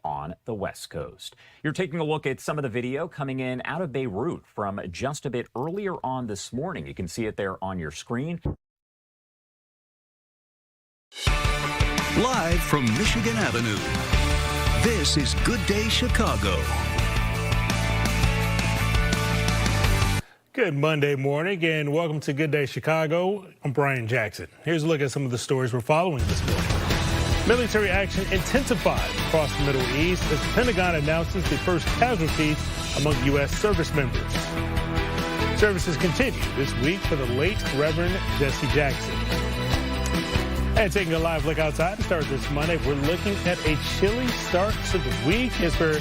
on the West Coast. You're taking a look at some of the video coming in out of Beirut from just a bit earlier on this morning. You can see it there on your screen. Live from Michigan Avenue, this is Good Day Chicago. Good Monday morning and welcome to Good Day Chicago. I'm Brian Jackson. Here's a look at some of the stories we're following this morning. Military action intensified across the Middle East as the Pentagon announces the first casualties among U.S. service members. Services continue this week for the late Reverend Jesse Jackson. And taking a live look outside to start this Monday, we're looking at a chilly start to the week as we're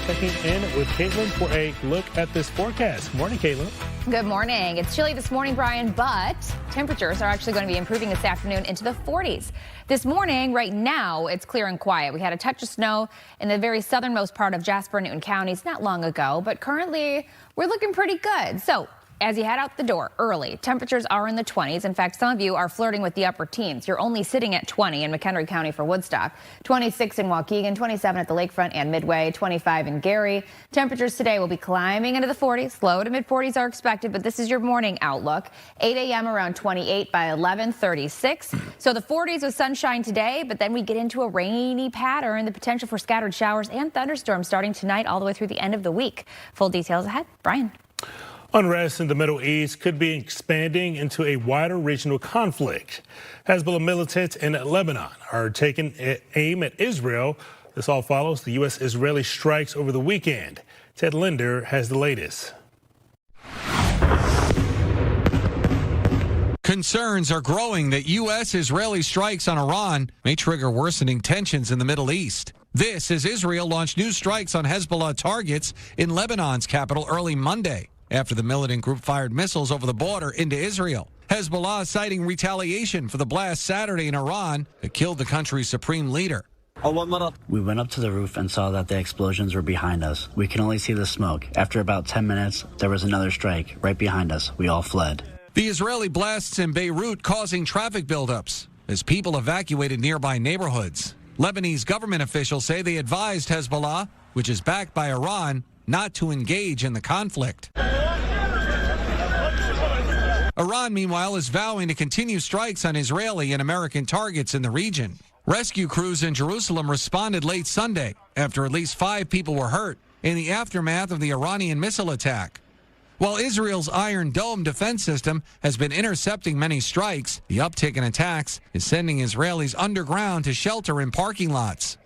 checking in with Caitlin for a look at this forecast. Morning, Caitlin. Good morning. It's chilly this morning, Brian, but temperatures are actually going to be improving this afternoon into the 40s. This morning, right now, it's clear and quiet. We had a touch of snow in the very southernmost part of Jasper and Newton counties not long ago, but currently we're looking pretty good. So as you head out the door early, temperatures are in the 20s. In fact, some of you are flirting with the upper teens. You're only sitting at 20 in McHenry County for Woodstock, 26 in Waukegan, 27 at the Lakefront and Midway, 25 in Gary. Temperatures today will be climbing into the 40s. Low to mid 40s are expected, but this is your morning outlook. 8 a.m. around 28, by 11, 36. So the 40s with sunshine today, but then we get into a rainy pattern, the potential for scattered showers and thunderstorms starting tonight all the way through the end of the week. Full details ahead. Brian. Unrest in the Middle East could be expanding into a wider regional conflict. Hezbollah militants in Lebanon are taking aim at Israel. This all follows the U.S.-Israeli strikes over the weekend. Ted Linder has the latest. Concerns are growing that U.S.-Israeli strikes on Iran may trigger worsening tensions in the Middle East. This as Israel launched new strikes on Hezbollah targets in Lebanon's capital early Monday, after the militant group fired missiles over the border into Israel. Hezbollah citing retaliation for the blast Saturday in Iran that killed the country's supreme leader. We went up to the roof and saw that the explosions were behind us. We can only see the smoke. After about 10 minutes, there was another strike right behind us. We all fled. The Israeli blasts in Beirut causing traffic buildups as people evacuated nearby neighborhoods. Lebanese government officials say they advised Hezbollah, which is backed by Iran, not to engage in the conflict. Iran, meanwhile, is vowing to continue strikes on Israeli and American targets in the region. Rescue crews in Jerusalem responded late Sunday after at least 5 people were hurt in the aftermath of the Iranian missile attack. While Israel's Iron Dome defense system has been intercepting many strikes, the uptick in attacks is sending Israelis underground to shelter in parking lots.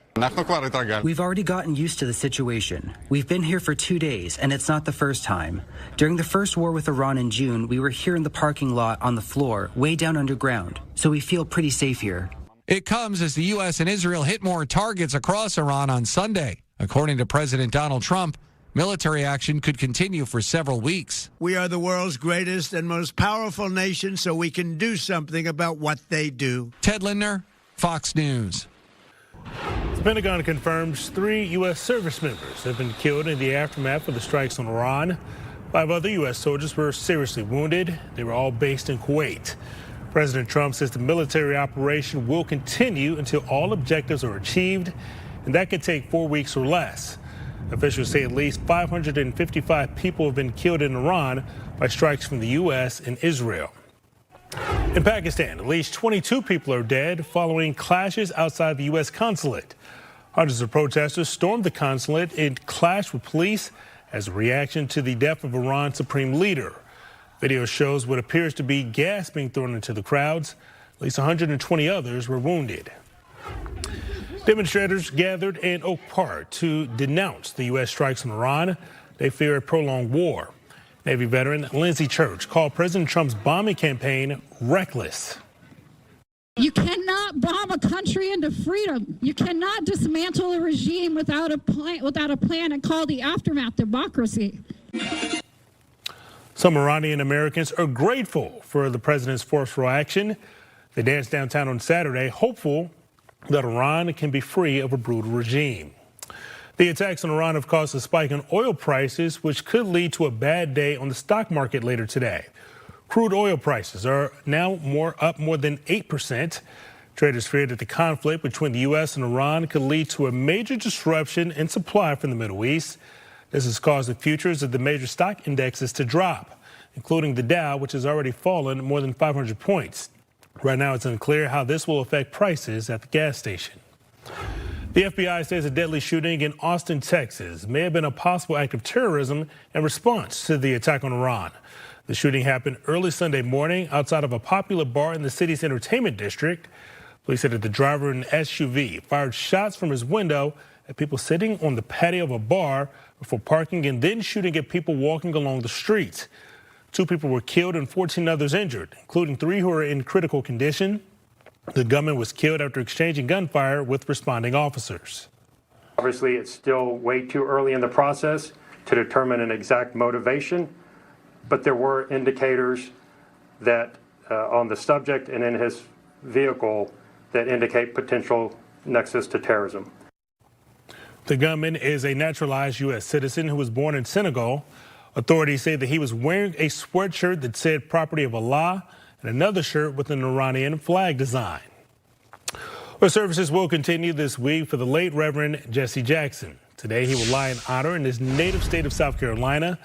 We've already gotten used to the situation. We've been here for 2 days, and it's not the first time. During the first war with Iran in June, we were here in the parking lot on the floor, way down underground, so we feel pretty safe here. It comes as the U.S. and Israel hit more targets across Iran on Sunday. According to President Donald Trump, military action could continue for several weeks. We are the world's greatest and most powerful nation, so we can do something about what they do. Ted Lindner, Fox News. The Pentagon confirms 3 U.S. service members have been killed in the aftermath of the strikes on Iran. 5 other U.S. soldiers were seriously wounded. They were all based in Kuwait. President Trump says the military operation will continue until all objectives are achieved, and that could take 4 weeks or less. Officials say at least 555 people have been killed in Iran by strikes from the U.S. and Israel. In Pakistan, at least 22 people are dead following clashes outside the U.S. consulate. Hundreds of protesters stormed the consulate and clashed with police as a reaction to the death of Iran's supreme leader. Video shows what appears to be gas being thrown into the crowds. At least 120 others were wounded. Demonstrators gathered in Oak Park to denounce the U.S. strikes on Iran. They fear a prolonged war. Navy veteran Lindsey Church called President Trump's bombing campaign reckless. You cannot bomb a country into freedom. You cannot dismantle a regime without a plan and call the aftermath democracy. Some Iranian Americans are grateful for the president's forceful action. They danced downtown on Saturday, hopeful that Iran can be free of a brutal regime. The attacks on Iran have caused a spike in oil prices, which could lead to a bad day on the stock market later today. Crude oil prices are now up more than 8%. Traders fear that the conflict between the U.S. and Iran could lead to a major disruption in supply from the Middle East. This has caused the futures of the major stock indexes to drop, including the Dow, which has already fallen more than 500 points. Right now, it's unclear how this will affect prices at the gas station. The FBI says a deadly shooting in Austin, Texas, may have been a possible act of terrorism in response to the attack on Iran. The shooting happened early Sunday morning outside of a popular bar in the city's entertainment district. Police said that the driver in an SUV fired shots from his window at people sitting on the patio of a bar before parking and then shooting at people walking along the street. 2 people were killed and 14 others injured, including 3 who are in critical condition. The gunman was killed after exchanging gunfire with responding officers. Obviously, it's still way too early in the process to determine an exact motivation, but there were indicators that on the subject and in his vehicle that indicate potential nexus to terrorism. The gunman is a naturalized U.S. citizen who was born in Senegal. Authorities say that he was wearing a sweatshirt that said "Property of Allah" and another shirt with an Iranian flag design. Well, services will continue this week for the late Reverend Jesse Jackson. Today, he will lie in honor in his native state of South Carolina.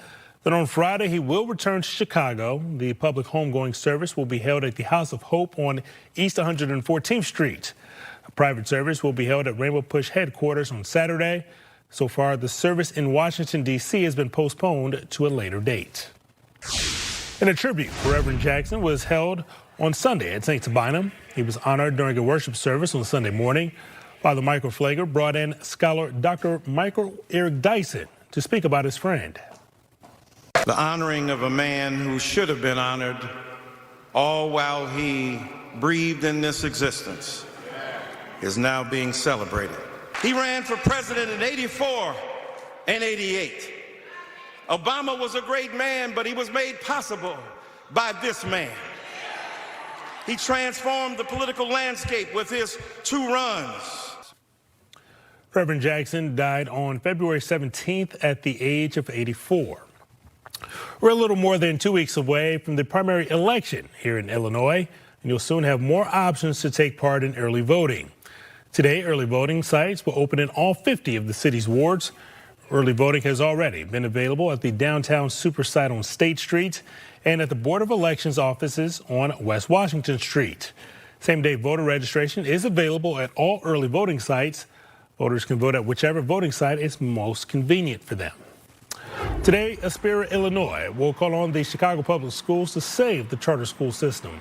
Then on Friday, he will return to Chicago. The public homegoing service will be held at the House of Hope on East 114th Street. A private service will be held at Rainbow Push headquarters on Saturday. So far, the service in Washington, D.C. has been postponed to a later date. And a tribute for Reverend Jackson was held on Sunday at St. Sabina. He was honored during a worship service on Sunday morning. Father Michael Flager brought in scholar Dr. Michael Eric Dyson to speak about his friend. The honoring of a man who should have been honored all while he breathed in this existence is now being celebrated. He ran for president in '84 and '88. Obama was a great man, but he was made possible by this man. He transformed the political landscape with his 2 runs. Reverend Jackson died on February 17th at the age of 84. We're a little more than 2 weeks away from the primary election here in Illinois, and you'll soon have more options to take part in early voting. Today, early voting sites will open in all 50 of the city's wards. Early voting has already been available at the downtown super site on State Street and at the Board of Elections offices on West Washington Street. Same-day voter registration is available at all early voting sites. Voters can vote at whichever voting site is most convenient for them. Today, Aspera, Illinois will call on the Chicago Public Schools to save the charter school system.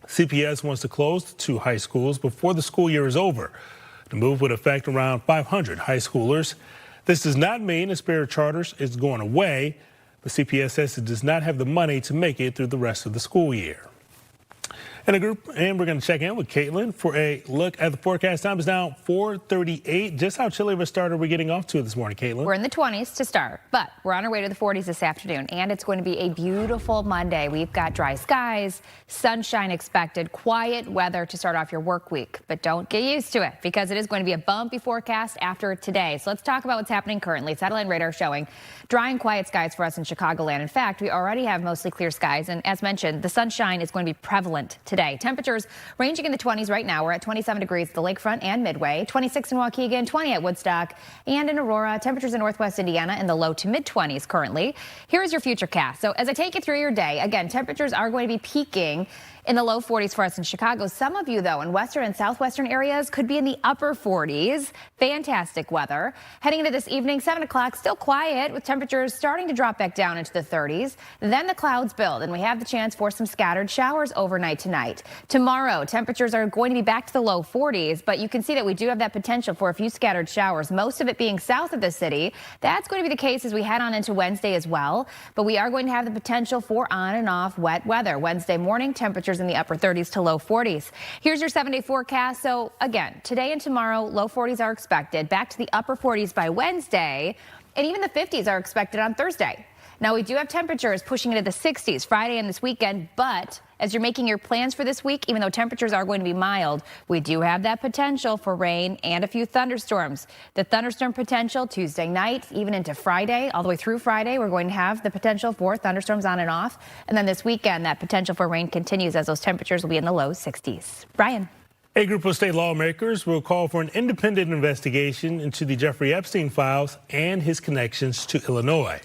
CPS wants to close the 2 high schools before the school year is over. The move would affect around 500 high schoolers. This does not mean Aspera Charters is going away, but CPS says it does not have the money to make it through the rest of the school year. And we're going to check in with Caitlin for a look at the forecast. Time is now 4:38. Just how chilly of a start are we getting off to this morning, Caitlin? We're in the 20s to start, but we're on our way to the 40s this afternoon, and it's going to be a beautiful Monday. We've got dry skies, sunshine expected, quiet weather to start off your work week. But don't get used to it because it is going to be a bumpy forecast after today. So let's talk about what's happening currently. Satellite radar showing dry and quiet skies for us in Chicagoland. In fact, we already have mostly clear skies, and as mentioned, the sunshine is going to be prevalent today. Temperatures ranging in the 20s right now. We're at 27 degrees at the lakefront and Midway, 26 in Waukegan, 20 at Woodstock, and in Aurora. Temperatures in northwest Indiana in the low to mid 20s currently. Here's your futurecast. So as I take you through your day, again, temperatures are going to be peaking in the low 40s for us in Chicago. Some of you, though, in western and southwestern areas could be in the upper 40s. Fantastic weather. Heading into this evening, 7 o'clock, still quiet with temperatures starting to drop back down into the 30s. Then the clouds build, and we have the chance for some scattered showers overnight tonight. Tomorrow, temperatures are going to be back to the low 40s, but you can see that we do have that potential for a few scattered showers, most of it being south of the city. That's going to be the case as we head on into Wednesday as well, but we are going to have the potential for on and off wet weather. Wednesday morning, temperatures in the upper 30s to low 40s. Here's your 7-day forecast. So again, today and tomorrow, low 40s are expected, back to the upper 40s by Wednesday, and even the 50s are expected on Thursday. Now, we do have temperatures pushing into the 60s Friday and this weekend, but as you're making your plans for this week, even though temperatures are going to be mild, we do have that potential for rain and a few thunderstorms. The thunderstorm potential Tuesday night, even into Friday, all the way through Friday, we're going to have the potential for thunderstorms on and off. And then this weekend, that potential for rain continues as those temperatures will be in the low 60s. Brian. A group of state lawmakers will call for an independent investigation into the Jeffrey Epstein files and his connections to Illinois.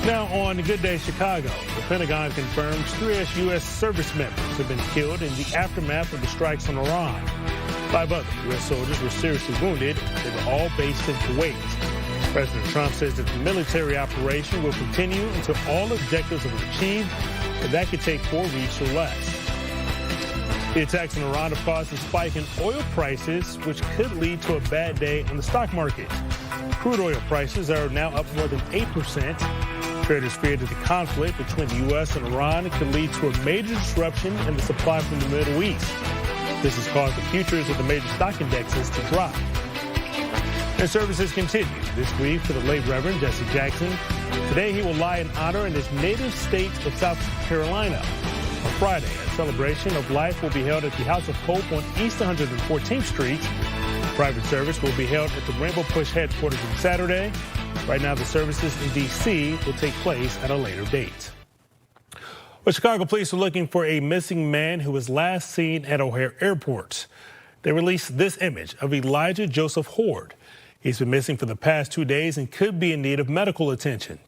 Now on Good Day Chicago, the Pentagon confirms 3 U.S. service members have been killed in the aftermath of the strikes on Iran. 5 other U.S. soldiers were seriously wounded. They were all based in Kuwait. President Trump says that the military operation will continue until all objectives are achieved, and that could take 4 weeks or less. The attacks in Iran have caused a spike in oil prices, which could lead to a bad day on the stock market. Crude oil prices are now up more than 8%. Traders fear that the conflict between the U.S. and Iran could lead to a major disruption in the supply from the Middle East. This has caused the futures of the major stock indexes to drop. And services continue this week for the late Reverend Jesse Jackson. Today he will lie in honor in his native state of South Carolina. On Friday, a celebration of life will be held at the House of Hope on East 114th Street. Private service will be held at the Rainbow Push headquarters on Saturday. Right now, the services in D.C. will take place at a later date. Well, Chicago police are looking for a missing man who was last seen at O'Hare Airport. They released this image of Elijah Joseph Horde. He's been missing for the past 2 days and could be in need of medical attention.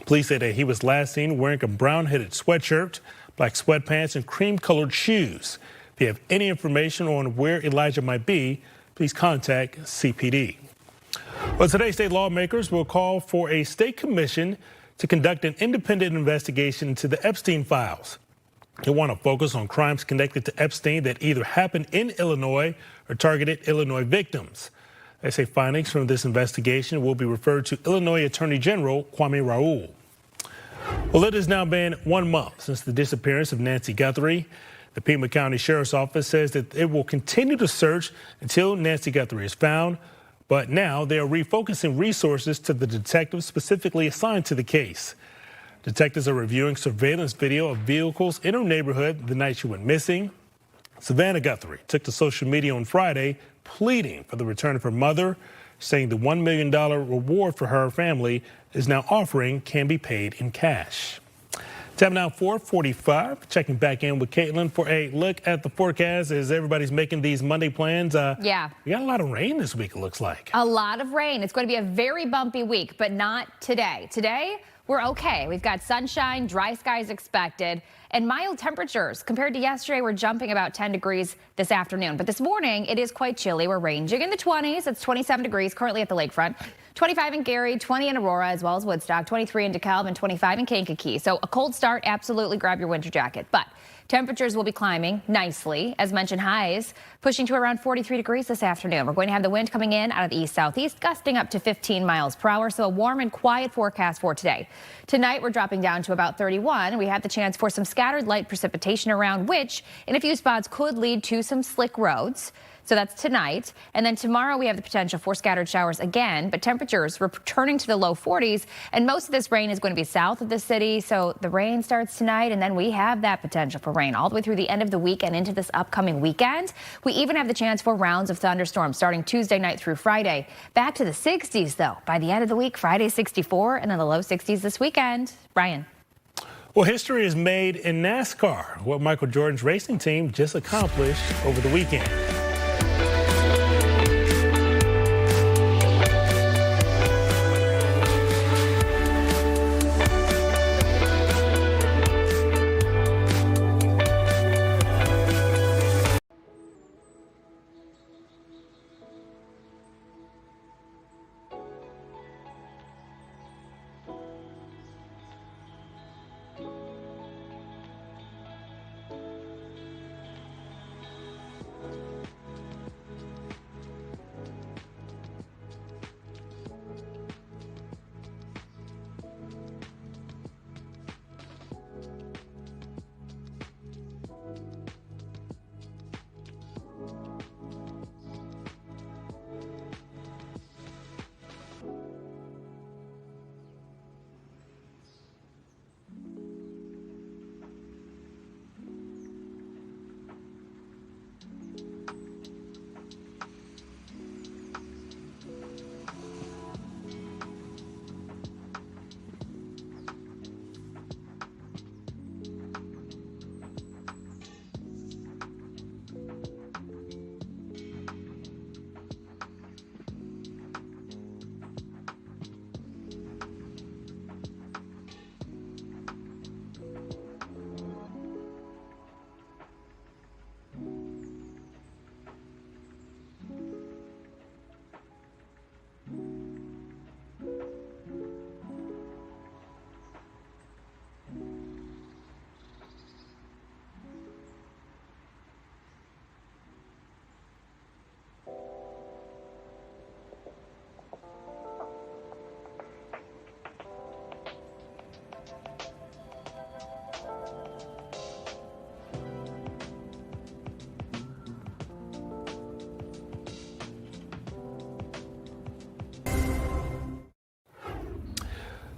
Police say that he was last seen wearing a brown-headed sweatshirt, black sweatpants, and cream-colored shoes. If you have any information on where Elijah might be, please contact CPD. Well, today, state lawmakers will call for a state commission to conduct an independent investigation into the Epstein files. They want to focus on crimes connected to Epstein that either happened in Illinois or targeted Illinois victims. They say findings from this investigation will be referred to Illinois Attorney General Kwame Raoul. Well, it has now been 1 month since the disappearance of Nancy Guthrie. The Pima County Sheriff's Office says that it will continue to search until Nancy Guthrie is found. But now they are refocusing resources to the detectives specifically assigned to the case. Detectives are reviewing surveillance video of vehicles in her neighborhood the night she went missing. Savannah Guthrie took to social media on Friday pleading for the return of her mother, saying the $1 million reward for her family is now offering can be paid in cash. Time now 4:45. Checking back in with Caitlin for a look at the forecast as everybody's making these Monday plans. Yeah. We got a lot of rain this week, it looks like. A lot of rain. It's going to be a very bumpy week, but not today. Today, we're okay. We've got sunshine, dry skies expected, and mild temperatures. Compared to yesterday, we're jumping about 10 degrees this afternoon. But this morning, it is quite chilly. We're ranging in the 20s. It's 27 degrees currently at the lakefront. 25 in Gary, 20 in Aurora, as well as Woodstock, 23 in DeKalb, and 25 in Kankakee. So a cold start, absolutely grab your winter jacket. But temperatures will be climbing nicely. As mentioned, highs pushing to around 43 degrees this afternoon. We're going to have the wind coming in out of the east-southeast, gusting up to 15 miles per hour. So a warm and quiet forecast for today. Tonight, we're dropping down to about 31. We have the chance for some scattered light precipitation around, which in a few spots could lead to some slick roads. So that's tonight. And then tomorrow we have the potential for scattered showers again, but temperatures returning to the low 40s. And most of this rain is going to be south of the city. So the rain starts tonight, and then we have that potential for rain all the way through the end of the week and into this upcoming weekend. We even have the chance for rounds of thunderstorms starting Tuesday night through Friday. Back to the 60s, though, by the end of the week. Friday 64 and then the low 60s this weekend. Brian. Well, history is made in NASCAR, what Michael Jordan's racing team just accomplished over the weekend.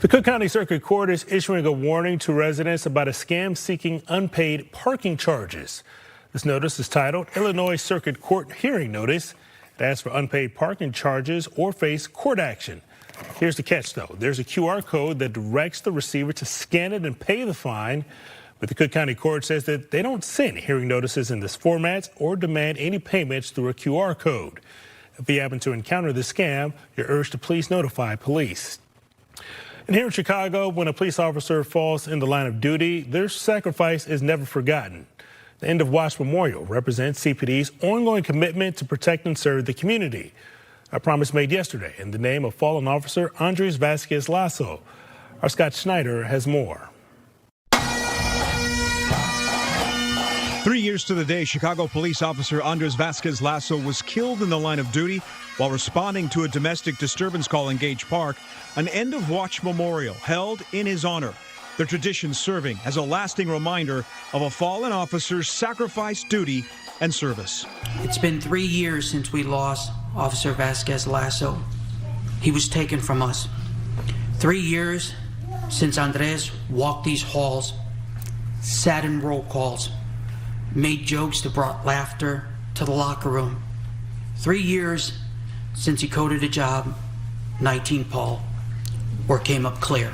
The Cook County Circuit Court is issuing a warning to residents about a scam seeking unpaid parking charges. This notice is titled Illinois Circuit Court Hearing Notice. It asks for unpaid parking charges or face court action. Here's the catch, though. There's a QR code that directs the receiver to scan it and pay the fine. But the Cook County Court says that they don't send hearing notices in this format or demand any payments through a QR code. If you happen to encounter the scam, you're urged to please notify police. And here in Chicago, when a police officer falls in the line of duty, their sacrifice is never forgotten. The End of Watch Memorial represents CPD's ongoing commitment to protect and serve the community. A promise made yesterday in the name of fallen officer Andres Vasquez Lasso. Our Scott Schneider has more. 3 years to the day, Chicago police officer Andres Vasquez Lasso was killed in the line of duty while responding to a domestic disturbance call in Gage Park. An End of Watch memorial held in his honor. The tradition serving as a lasting reminder of a fallen officer's sacrifice, duty, and service. It's been 3 years since we lost Officer Vasquez Lasso. He was taken from us. 3 years since Andres walked these halls, sat in roll calls, made jokes that brought laughter to the locker room. 3 years since he coded a job, 19 Paul, or came up clear.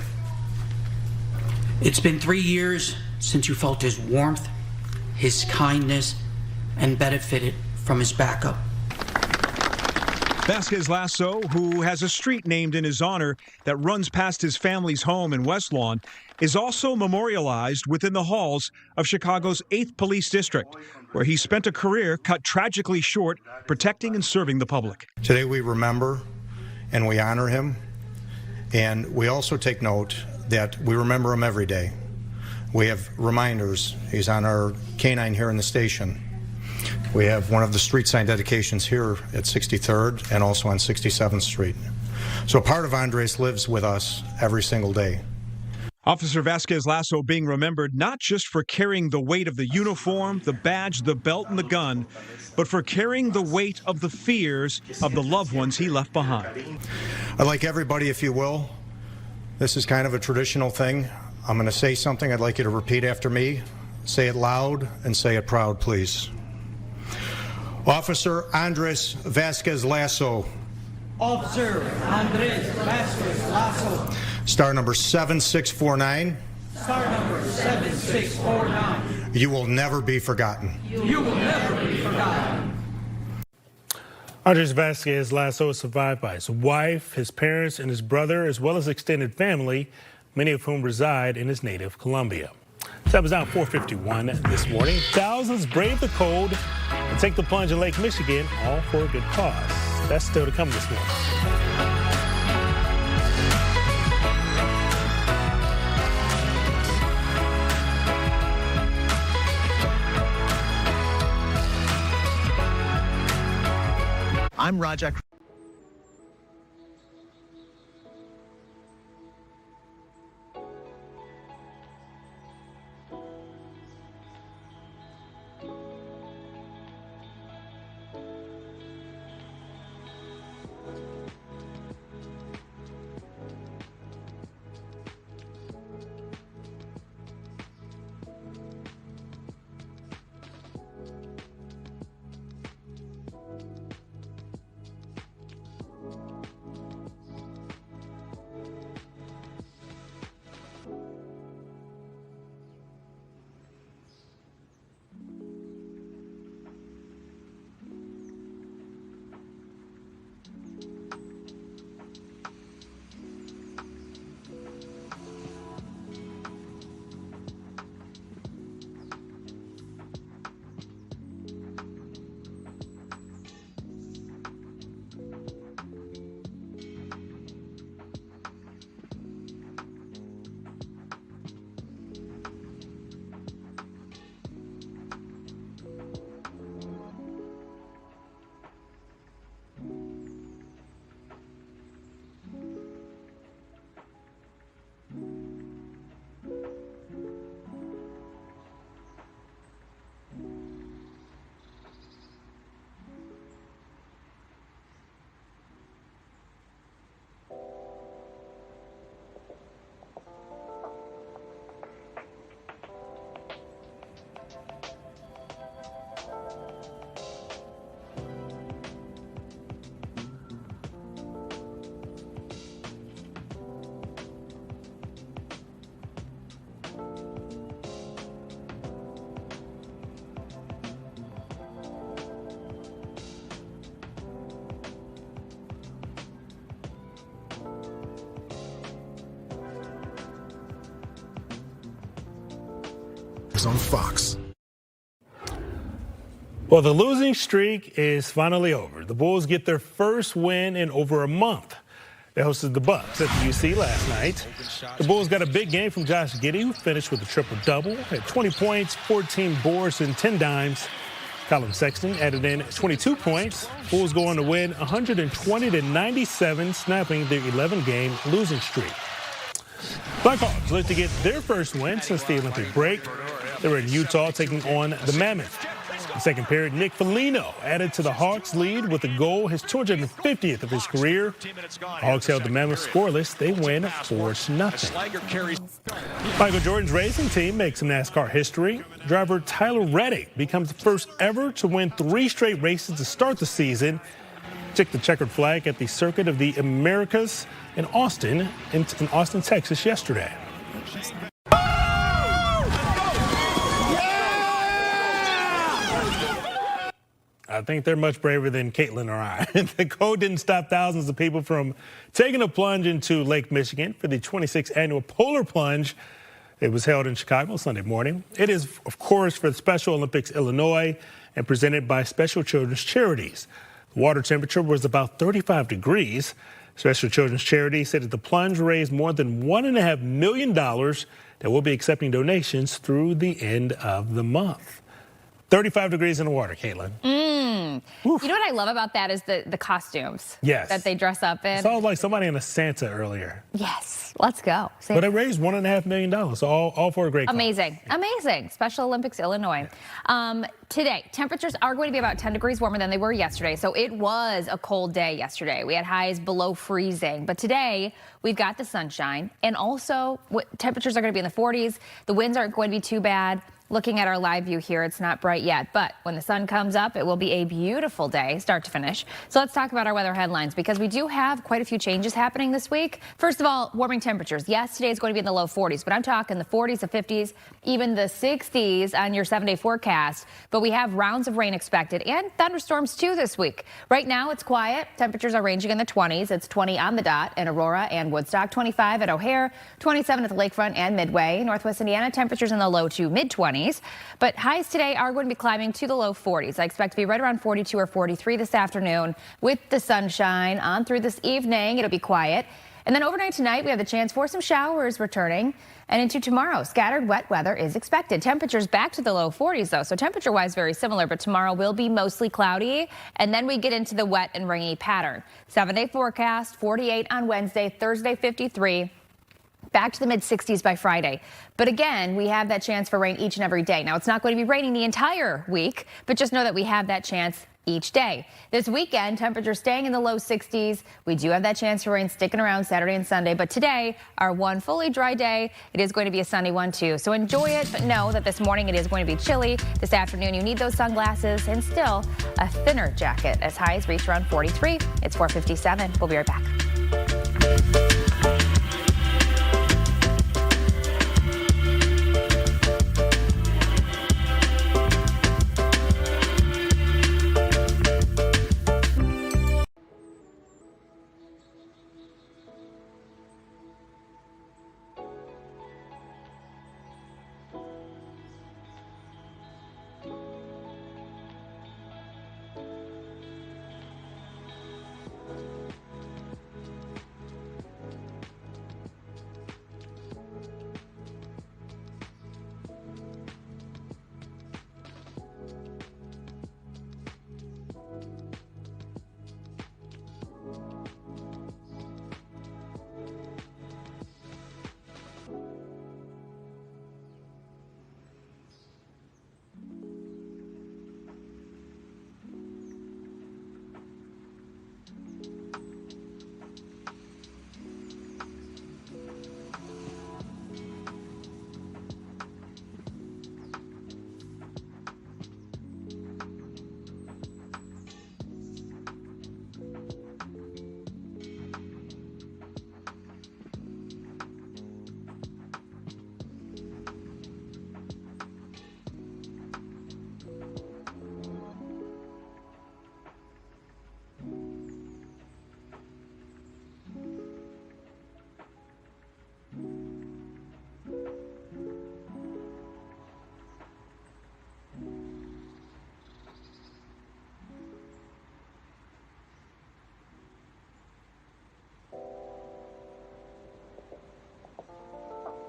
It's been 3 years since you felt his warmth, his kindness, and benefited from his backup. Vasquez Lasso, who has a street named in his honor that runs past his family's home in West Lawn, is also memorialized within the halls of Chicago's 8th Police District, where he spent a career cut tragically short protecting and serving the public. Today we remember and we honor him, and we also take note that we remember him every day. We have reminders. He's on our canine here in the station. We have one of the street sign dedications here at 63rd and also on 67th Street. So part of Andres lives with us every single day. Officer Vasquez Lasso being remembered not just for carrying the weight of the uniform, the badge, the belt, and the gun, but for carrying the weight of the fears of the loved ones he left behind. I'd like everybody, if you will, this is kind of a traditional thing. I'm going to say something. I'd like you to repeat after me. Say it loud and say it proud, please. Officer Andres Vasquez Lasso. Officer Andres Vasquez Lasso. Star number 7649. Star number 7649. You will never be forgotten. You will never be forgotten. Andres Vasquez Lasso is survived by his wife, his parents, and his brother, as well as extended family, many of whom reside in his native Colombia. That was out 4:51 this morning. Thousands brave the cold and take the plunge in Lake Michigan, all for a good cause. That's still to come this morning. I'm Rajak. On Fox. Well, the losing streak is finally over. The Bulls get their first win in over a month. They hosted the Bucks at the UC last night. The Bulls got a big game from Josh Giddey, who finished with a triple-double, had 20 points, 14 boards, and 10 dimes. Colin Sexton added in 22 points. Bulls go on to win 120-97, snapping their 11-game losing streak. Blackhawks look to get their first win since the Olympic break. They were in Utah taking on the Mammoth. The second period, Nick Foligno added to the Hawks' lead with a goal, his 250th of his career. The Hawks held the Mammoths scoreless. They win 4-0. Michael Jordan's racing team makes some NASCAR history. Driver Tyler Reddick becomes the first ever to win 3 straight races to start the season. Took the checkered flag at the Circuit of the Americas in Austin, Texas yesterday. I think they're much braver than Caitlin or I. The code didn't stop thousands of people from taking a plunge into Lake Michigan for the 26th annual Polar Plunge. It was held in Chicago Sunday morning. It is, of course, for the Special Olympics Illinois and presented by Special Children's Charities. The water temperature was about 35 degrees. Special Children's Charities said that the plunge raised more than $1.5 million that will be accepting donations through the end of the month. 35 degrees in the water, Caitlin. You know what I love about that is the costumes that they dress up in. It sounds like somebody in a Santa earlier. Yes, let's go. But it raised $1.5 million, all for a great cause. Amazing. Special Olympics Illinois. Today, temperatures are going to be about 10 degrees warmer than they were yesterday. So it was a cold day yesterday. We had highs below freezing. But today, we've got the sunshine. And also, temperatures are going to be in the 40s. The winds aren't going to be too bad. Looking at our live view here, it's not bright yet, but when the sun comes up, it will be a beautiful day, start to finish. So let's talk about our weather headlines because we do have quite a few changes happening this week. First of all, warming temperatures. Yes, today is going to be in the low 40s, but I'm talking the 40s, the 50s, even the 60s on your 7-day forecast. But we have rounds of rain expected and thunderstorms too this week. Right now, it's quiet. Temperatures are ranging in the 20s. It's 20 on the dot in Aurora and Woodstock, 25 at O'Hare, 27 at the lakefront and Midway. Northwest Indiana, temperatures in the low to mid-20s. But highs today are going to be climbing to the low 40s. I expect to be right around 42 or 43 this afternoon with the sunshine on through this evening. It'll be quiet. And then overnight tonight, we have the chance for some showers returning. And into tomorrow, scattered wet weather is expected. Temperatures back to the low 40s, though. So temperature-wise, very similar. But tomorrow will be mostly cloudy. And then we get into the wet and rainy pattern. 7-day forecast, 48 on Wednesday, Thursday, 53. Back to the mid-60s by Friday. But again, we have that chance for rain each and every day. Now, it's not going to be raining the entire week, but just know that we have that chance each day. This weekend, temperatures staying in the low 60s. We do have that chance for rain sticking around Saturday and Sunday. But today, our one fully dry day, it is going to be a sunny one, too. So enjoy it, but know that this morning it is going to be chilly. This afternoon, you need those sunglasses and still a thinner jacket as highs reach around 43. It's 4:57. We'll be right back.